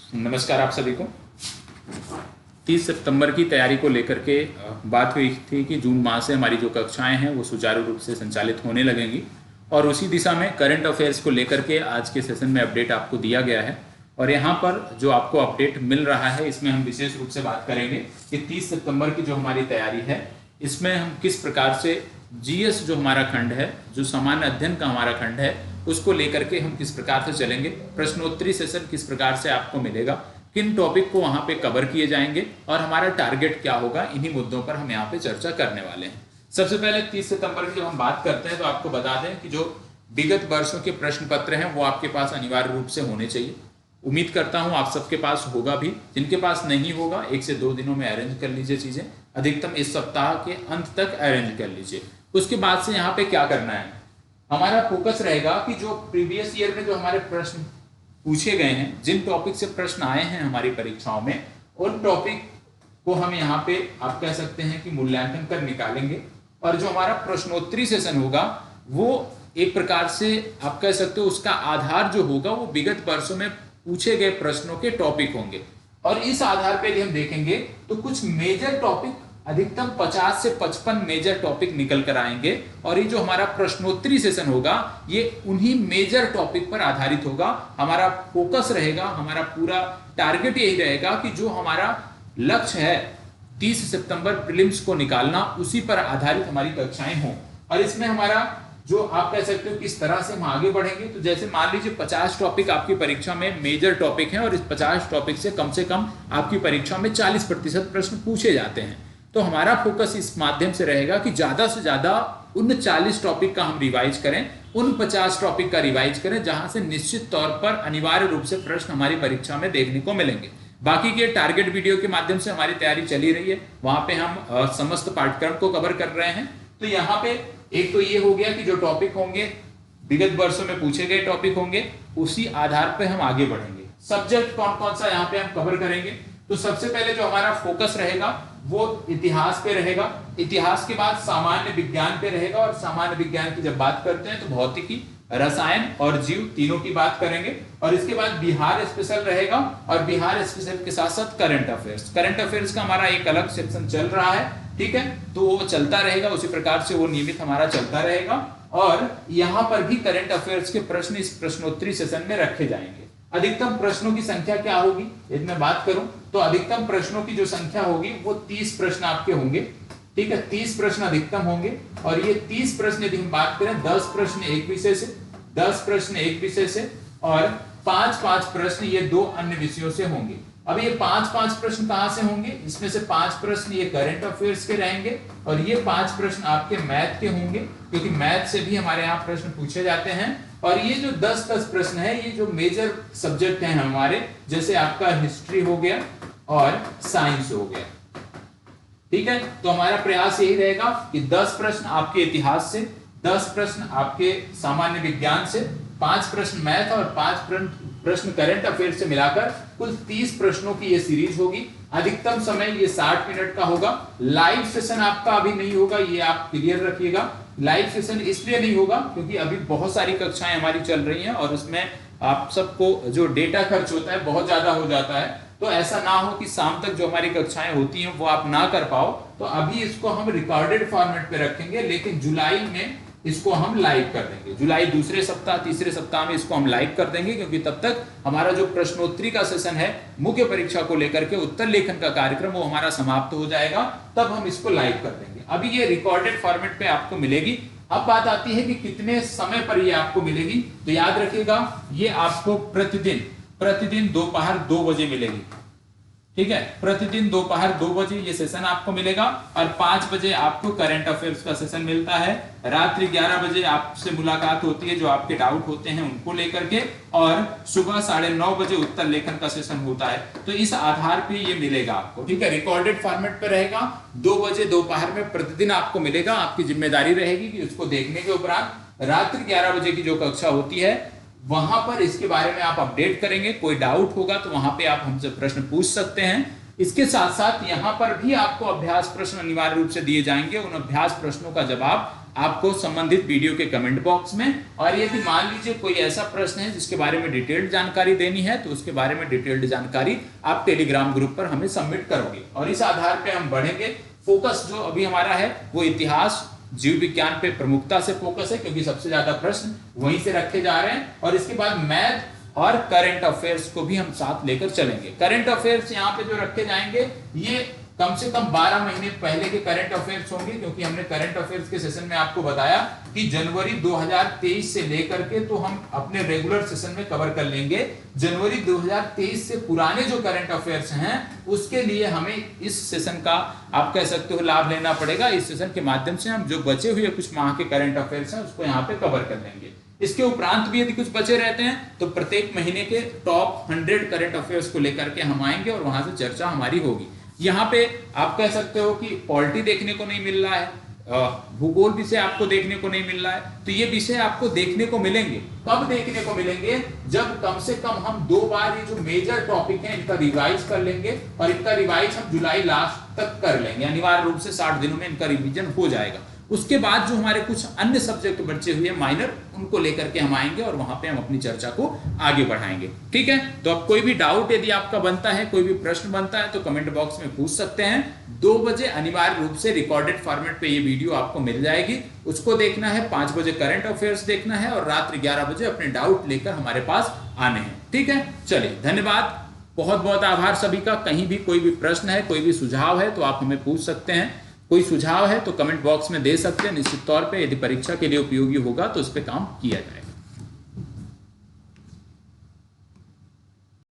नमस्कार आप सभी को। 30 सितंबर की तैयारी को लेकर के बात हुई थी कि जून माह से हमारी जो कक्षाएं हैं वो सुचारू रूप से संचालित होने लगेंगी और उसी दिशा में करंट अफेयर्स को लेकर के आज के सेशन में अपडेट आपको दिया गया है। और यहाँ पर जो आपको अपडेट मिल रहा है इसमें हम विशेष रूप से बात करेंगे कि 30 सितंबर की जो हमारी तैयारी है इसमें हम किस प्रकार से जीएस जो हमारा खंड है, जो सामान्य अध्ययन का हमारा खंड है, उसको लेकर के हम किस प्रकार से चलेंगे, प्रश्नोत्तरी सेशन किस प्रकार से आपको मिलेगा, किन टॉपिक को वहां पे कवर किए जाएंगे और हमारा टारगेट क्या होगा, इन्हीं मुद्दों पर हम यहाँ पे चर्चा करने वाले हैं। सबसे पहले 30 सितंबर की जब हम बात करते हैं तो आपको बता दें कि जो विगत वर्षों के प्रश्न पत्र हैं वो आपके पास अनिवार्य रूप से होने चाहिए। उम्मीद करता हूं आप सबके पास होगा भी। जिनके पास नहीं होगा 1 से 2 दिनों में अरेंज कर लीजिए चीजें, अधिकतम इस सप्ताह के अंत तक अरेंज कर लीजिए। उसके बाद से यहाँ पे क्या करना है, हमारा फोकस रहेगा कि जो प्रीवियस ईयर में जो हमारे प्रश्न पूछे गए हैं, जिन टॉपिक से प्रश्न आए हैं हमारी परीक्षाओं में, उन टॉपिक को हम यहाँ पे आप कह सकते हैं कि मूल्यांकन कर निकालेंगे और जो हमारा प्रश्नोत्तरी सेशन होगा वो एक प्रकार से आप कह सकते हो उसका आधार जो होगा वो विगत वर्षों में पूछे गए प्रश्नों के टॉपिक होंगे। और इस आधार पे यदि हम देखेंगे तो कुछ मेजर टॉपिक, अधिकतम 50 से 55 मेजर टॉपिक निकल कर आएंगे और ये जो हमारा प्रश्नोत्तरी सेशन होगा ये उन्हीं मेजर टॉपिक पर आधारित होगा। हमारा फोकस रहेगा, हमारा पूरा टारगेट यही रहेगा कि जो हमारा लक्ष्य है 30 सितंबर प्रीलिम्स को निकालना, उसी पर आधारित हमारी कक्षाएं हों। और इसमें हमारा जो आप कह सकते हो किस तरह से हम आगे बढ़ेंगे, तो जैसे मान लीजिए 50 टॉपिक आपकी परीक्षा में मेजर टॉपिक हैं और इस 50 टॉपिक से कम आपकी परीक्षा में 40% प्रश्न पूछे जाते हैं। तो हमारा फोकस इस माध्यम से रहेगा कि ज्यादा से ज्यादा उन 40 टॉपिक का हम रिवाइज करें, उन 50 टॉपिक का रिवाइज करें जहां से निश्चित तौर पर अनिवार्य रूप से प्रश्न हमारी परीक्षा में देखने को मिलेंगे। बाकी के टारगेट वीडियो के माध्यम से हमारी तैयारी चली रही है, वहां पे हम समस्त पाठ्यक्रम को कवर कर रहे हैं। तो यहाँ पे एक तो ये हो गया कि जो टॉपिक होंगे विगत वर्षों में पूछे गए टॉपिक होंगे, उसी आधार पे हम आगे बढ़ेंगे। सब्जेक्ट कौन कौन सा यहाँ पे हम कवर करेंगे, तो सबसे पहले जो हमारा फोकस रहेगा वो इतिहास पे रहेगा। इतिहास के बाद सामान्य विज्ञान पे रहेगा और सामान्य विज्ञान की जब बात करते हैं तो भौतिकी, रसायन और जीव तीनों की बात करेंगे। और इसके बाद बिहार स्पेशल रहेगा और बिहार स्पेशल के साथ साथ करंट अफेयर्स। करंट अफेयर्स का हमारा एक अलग सेक्शन चल रहा है, ठीक है, तो वो चलता रहेगा, उसी प्रकार से वो नियमित हमारा चलता रहेगा। और यहाँ पर भी करंट अफेयर्स के प्रश्न इस प्रश्नोत्तरी सेशन में रखे जाएंगे। अधिकतम प्रश्नों की संख्या क्या होगी यदि मैं बात करूं तो अधिकतम प्रश्नों की जो संख्या होगी वो 30 प्रश्न आपके होंगे, ठीक है, 30 प्रश्न अधिकतम होंगे। और ये 30 प्रश्न यदि हम बात करें, 10 प्रश्न एक विषय से, 10 प्रश्न एक विषय से और 5-5 प्रश्न ये 2 अन्य विषयों से होंगे। अब ये 5-5 प्रश्न कहां से होंगे, इसमें से 5 प्रश्न ये करंट अफेयर्स के रहेंगे और ये 5 प्रश्न आपके मैथ के होंगे, क्योंकि मैथ से भी हमारे यहाँ प्रश्न पूछे जाते हैं। और ये जो 10-10 प्रश्न है ये जो मेजर सब्जेक्ट हैं हमारे, जैसे आपका हिस्ट्री हो गया और साइंस हो गया, ठीक है। तो हमारा प्रयास यही रहेगा कि 10 प्रश्न आपके इतिहास से, 10 प्रश्न आपके सामान्य विज्ञान से, 5 प्रश्न मैथ और 5 प्रश्न करंट अफेयर से मिलाकर कुल 30 प्रश्नों की ये सीरीज होगी। अधिकतम समय ये 60 मिनट का होगा। लाइव सेशन आपका अभी नहीं होगा, ये आप क्लियर रखिएगा। लाइव सेशन इसलिए नहीं होगा क्योंकि अभी बहुत सारी कक्षाएं हमारी चल रही हैं और उसमें आप सबको जो डेटा खर्च होता है बहुत ज्यादा हो जाता है। तो ऐसा ना हो कि शाम तक जो हमारी कक्षाएं होती हैं वो आप ना कर पाओ। तो अभी इसको हम रिकॉर्डेड फॉर्मेट पे रखेंगे, लेकिन जुलाई में इसको हम लाइव कर देंगे। जुलाई दूसरे सप्ताह, तीसरे सप्ताह में इसको हम लाइव कर देंगे, क्योंकि तब तक हमारा जो प्रश्नोत्तरी का सेशन है मुख्य परीक्षा को लेकर के उत्तर लेखन का कार्यक्रम वो हमारा समाप्त हो जाएगा, तब हम इसको लाइव कर देंगे। अभी ये रिकॉर्डेड फॉर्मेट पे आपको मिलेगी। अब बात आती है कि कितने समय पर ये आपको मिलेगी, तो याद रखिएगा ये आपको प्रतिदिन दोपहर 2 बजे मिलेगी, ठीक है। प्रतिदिन दोपहर 2 बजे ये सेशन आपको मिलेगा और 5 बजे आपको करंट अफेयर्स का सेशन मिलता है। रात्रि 11 बजे आपसे मुलाकात होती है जो आपके डाउट होते हैं उनको लेकर के, और सुबह 9:30 बजे उत्तर लेखन का सेशन होता है। तो इस आधार पे ये मिलेगा आपको, ठीक है। रिकॉर्डेड फॉर्मेट पे रहेगा, 2 बजे दोपहर में प्रतिदिन आपको मिलेगा। आपकी जिम्मेदारी रहेगी कि उसको देखने के उपरांत रात्रि 11 बजे की जो कक्षा होती है वहां पर इसके बारे में आप अपडेट करेंगे। कोई डाउट होगा तो वहां पे आप हमसे प्रश्न पूछ सकते हैं। इसके साथ साथ यहाँ पर भी आपको अभ्यास प्रश्न अनिवार्य रूप से दिए जाएंगे। उन अभ्यास प्रश्नों का जवाब आपको संबंधित वीडियो के कमेंट बॉक्स में, और यदि मान लीजिए कोई ऐसा प्रश्न है जिसके बारे में डिटेल्ड जानकारी देनी है तो उसके बारे में डिटेल्ड जानकारी आप टेलीग्राम ग्रुप पर हमें सबमिट करोगे, और इस आधार पे हम बढ़ेंगे। फोकस जो अभी हमारा है वो इतिहास, जीव विज्ञान पे प्रमुखता से फोकस है, क्योंकि सबसे ज्यादा प्रश्न वहीं से रखे जा रहे हैं, और इसके बाद मैथ और करंट अफेयर्स को भी हम साथ लेकर चलेंगे। करंट अफेयर्स यहाँ पे जो रखे जाएंगे ये कम से कम 12 महीने पहले के करंट अफेयर्स होंगे, क्योंकि हमने करंट अफेयर्स के सेशन में आपको बताया कि जनवरी 2023 से लेकर के तो हम अपने रेगुलर सेशन में कवर कर लेंगे। जनवरी 2023 से पुराने जो करंट अफेयर्स हैं उसके लिए हमें इस सेशन का, आप कह सकते हो, लाभ लेना पड़ेगा। इस सेशन के माध्यम से हम जो बचे हुए कुछ माह के करंट अफेयर्स हैं उसको यहाँ पे कवर कर लेंगे। इसके उपरांत भी यदि कुछ बचे रहते हैं तो प्रत्येक महीने के टॉप 100 करंट अफेयर्स को लेकर के हम आएंगे और वहां से चर्चा हमारी होगी। यहाँ पे आप कह सकते हो कि पॉलिटी देखने को नहीं मिल रहा है, भूगोल विषय आपको देखने को नहीं मिल रहा है, तो ये विषय आपको देखने को मिलेंगे। कब देखने को मिलेंगे? जब कम से कम हम 2 बार ये जो मेजर टॉपिक है इनका रिवाइज कर लेंगे, और इनका रिवाइज हम जुलाई लास्ट तक कर लेंगे। अनिवार्य रूप से 60 दिनों में इनका रिवीजन हो जाएगा। उसके बाद जो हमारे कुछ अन्य सब्जेक्ट बचे हुए माइनर, उनको लेकर के हम आएंगे और वहां पे हम अपनी चर्चा को आगे बढ़ाएंगे। ठीक है, तो अब कोई भी डाउट यदि आपका बनता है, कोई भी प्रश्न बनता है तो कमेंट बॉक्स में पूछ सकते हैं। 2 बजे अनिवार्य रूप से रिकॉर्डेड फॉर्मेट पे ये वीडियो आपको मिल जाएगी, उसको देखना है। 5 बजे करंट अफेयर्स देखना है और रात्रि 11 बजे अपने डाउट लेकर हमारे पास आने हैं। ठीक है, चलिए, धन्यवाद, बहुत बहुत आभार सभी का। कहीं भी कोई भी प्रश्न है, कोई भी सुझाव है तो आप हमें पूछ सकते हैं। कोई सुझाव है तो कमेंट बॉक्स में दे सकते हैं। निश्चित तौर पे यदि परीक्षा के लिए उपयोगी होगा तो उस पर काम किया जाएगा।